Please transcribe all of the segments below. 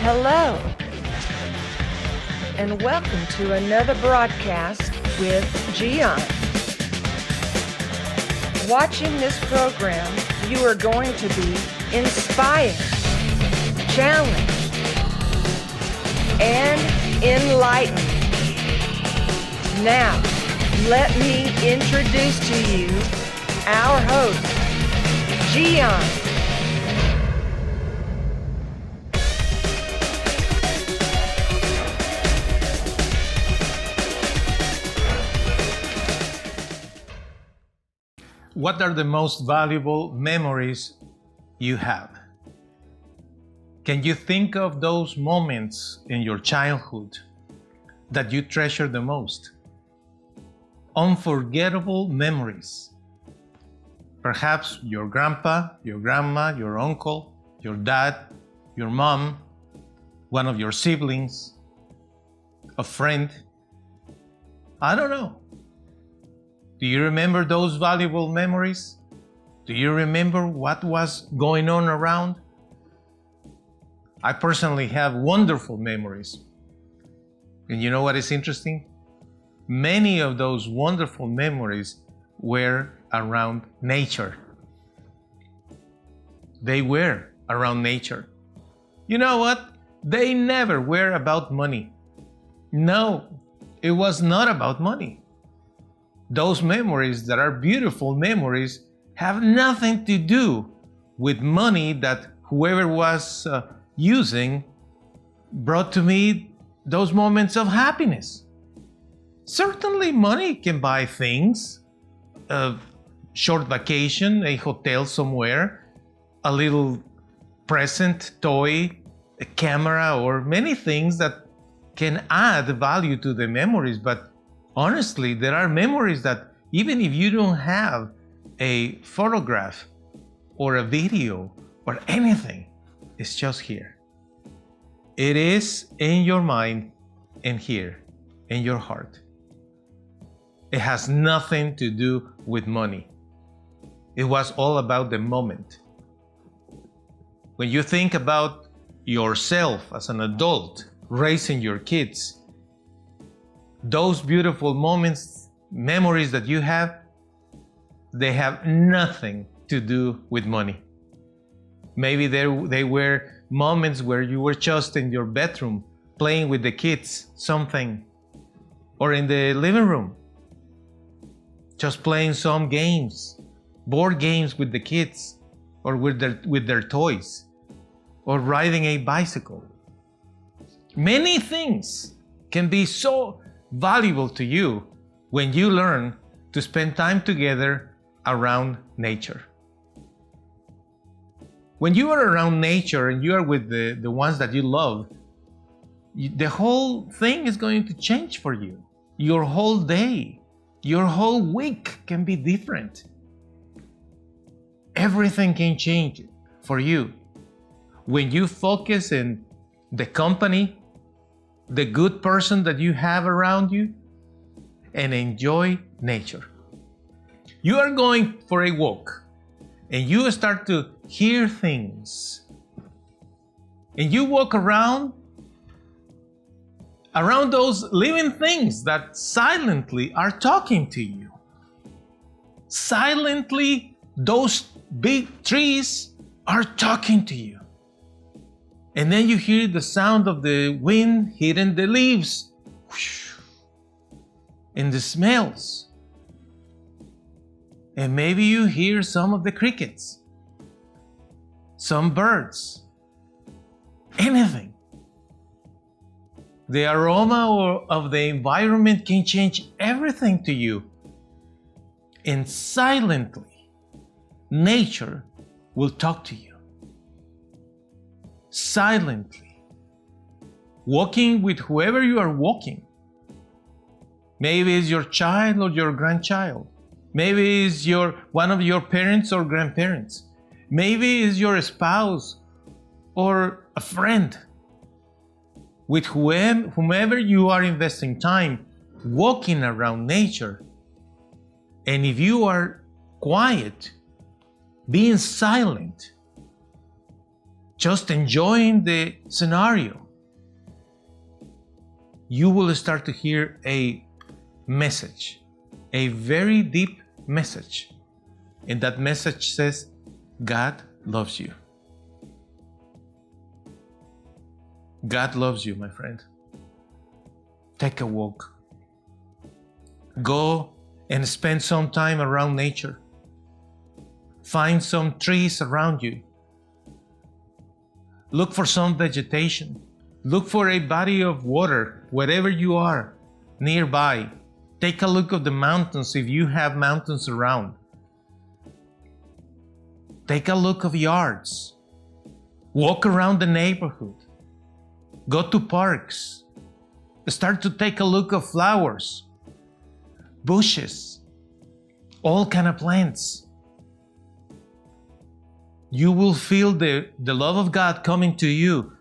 Hello, and welcome to another broadcast with Gian. Watching this program, you are going to be inspired, challenged, and enlightened. Now, let me introduce to you our host, Gian. What are the most valuable memories you have? Can you think of those moments in your childhood that you treasure the most? Unforgettable memories. Perhaps your grandpa, your grandma, your uncle, your dad, your mom, one of your siblings, a friend. I don't know. Do you remember those valuable memories? Do you remember what was going on around? I personally have wonderful memories. And you know what is interesting? Many of those wonderful memories were around nature. They were around nature. You know what? They never were about money. No, it was not about money. Those memories that are beautiful memories have nothing to do with money that whoever was using brought to me those moments of happiness. Certainly money can buy things, a short vacation, a hotel somewhere, a little present, toy, a camera, or many things that can add value to the memories. But honestly, there are memories that even if you don't have a photograph or a video or anything, it's just here. It is in your mind and here in your heart. It has nothing to do with money. It was all about the moment. When you think about yourself as an adult raising your kids, those beautiful moments, memories that you have, they have nothing to do with money. Maybe they were moments where you were just in your bedroom playing with the kids, something, or in the living room, just playing some games, board games with the kids, or with their toys, or riding a bicycle. Many things can be so valuable to you when you learn to spend time together around nature. When you are around nature and you are with the ones that you love, the whole thing is going to change for you. Your whole day, your whole week can be different. Everything can change for you when you focus in the company, the good person that you have around you, and enjoy nature. You are going for a walk and you start to hear things, and you walk around those living things that silently are talking to you. Silently, those big trees are talking to you. And then you hear the sound of the wind hitting the leaves, and the smells. And maybe you hear some of the crickets, some birds, anything. The aroma of the environment can change everything to you. And silently, nature will talk to you. Silently, walking with whoever you are walking. Maybe it's your child or your grandchild. Maybe it's one of your parents or grandparents. Maybe it's your spouse or a friend. With whomever you are investing time walking around nature. And if you are quiet, being silent, just enjoying the scenario, you will start to hear a message, a very deep message. And that message says, God loves you. God loves you, my friend. Take a walk. Go and spend some time around nature. Find some trees around you. Look for some vegetation. Look for a body of water wherever you are nearby. Take a look at the mountains if you have mountains around. Take a look of yards. Walk around the neighborhood. Go to parks. Start to take a look of flowers, bushes, all kind of plants. You will feel the love of God coming to you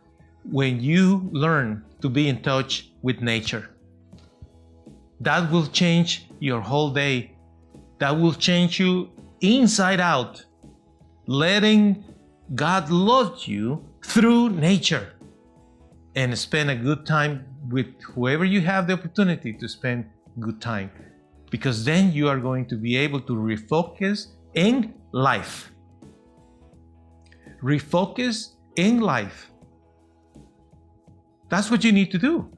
when you learn to be in touch with nature. That will change your whole day. That will change you inside out, letting God love you through nature, and spend a good time with whoever you have the opportunity to spend good time, because then you are going to be able to refocus in life. Refocus in life. That's what you need to do.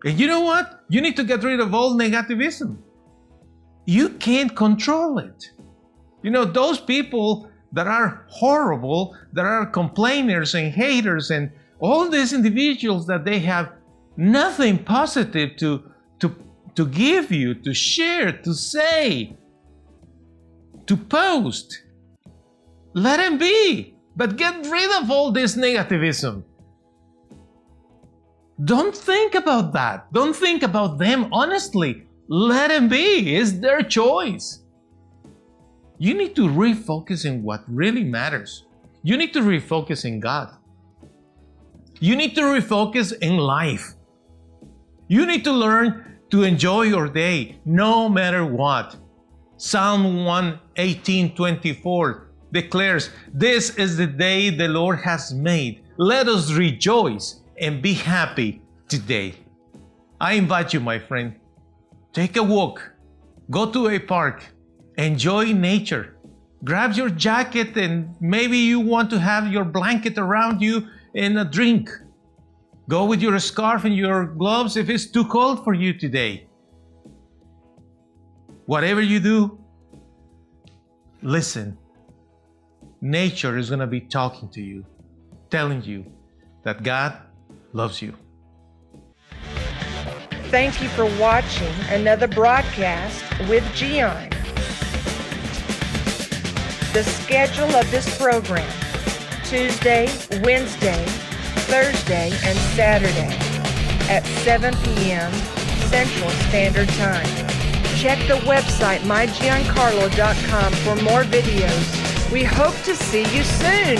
And you know what? You need to get rid of all negativism. You can't control it. You know, those people that are horrible, that are complainers and haters, and all these individuals that they have nothing positive to give you, to share, to say, to post. Let them be, but get rid of all this negativism. Don't think about that. Don't think about them. Honestly, let them be. It's their choice. You need to refocus in what really matters. You need to refocus in God. You need to refocus in life. You need to learn to enjoy your day no matter what. Psalm 118:24 declares, "This is the day the Lord has made. Let us rejoice and be happy today." I invite you, my friend, take a walk, go to a park, enjoy nature. Grab your jacket, and maybe you want to have your blanket around you and a drink. Go with your scarf and your gloves if it's too cold for you today. Whatever you do, listen. Nature is going to be talking to you, telling you that God loves you. Thank you for watching another broadcast with Gian. The schedule of this program: Tuesday, Wednesday, Thursday, and Saturday at 7 p.m. Central Standard Time. Check the website mygiancarlo.com for more videos. We hope to see you soon.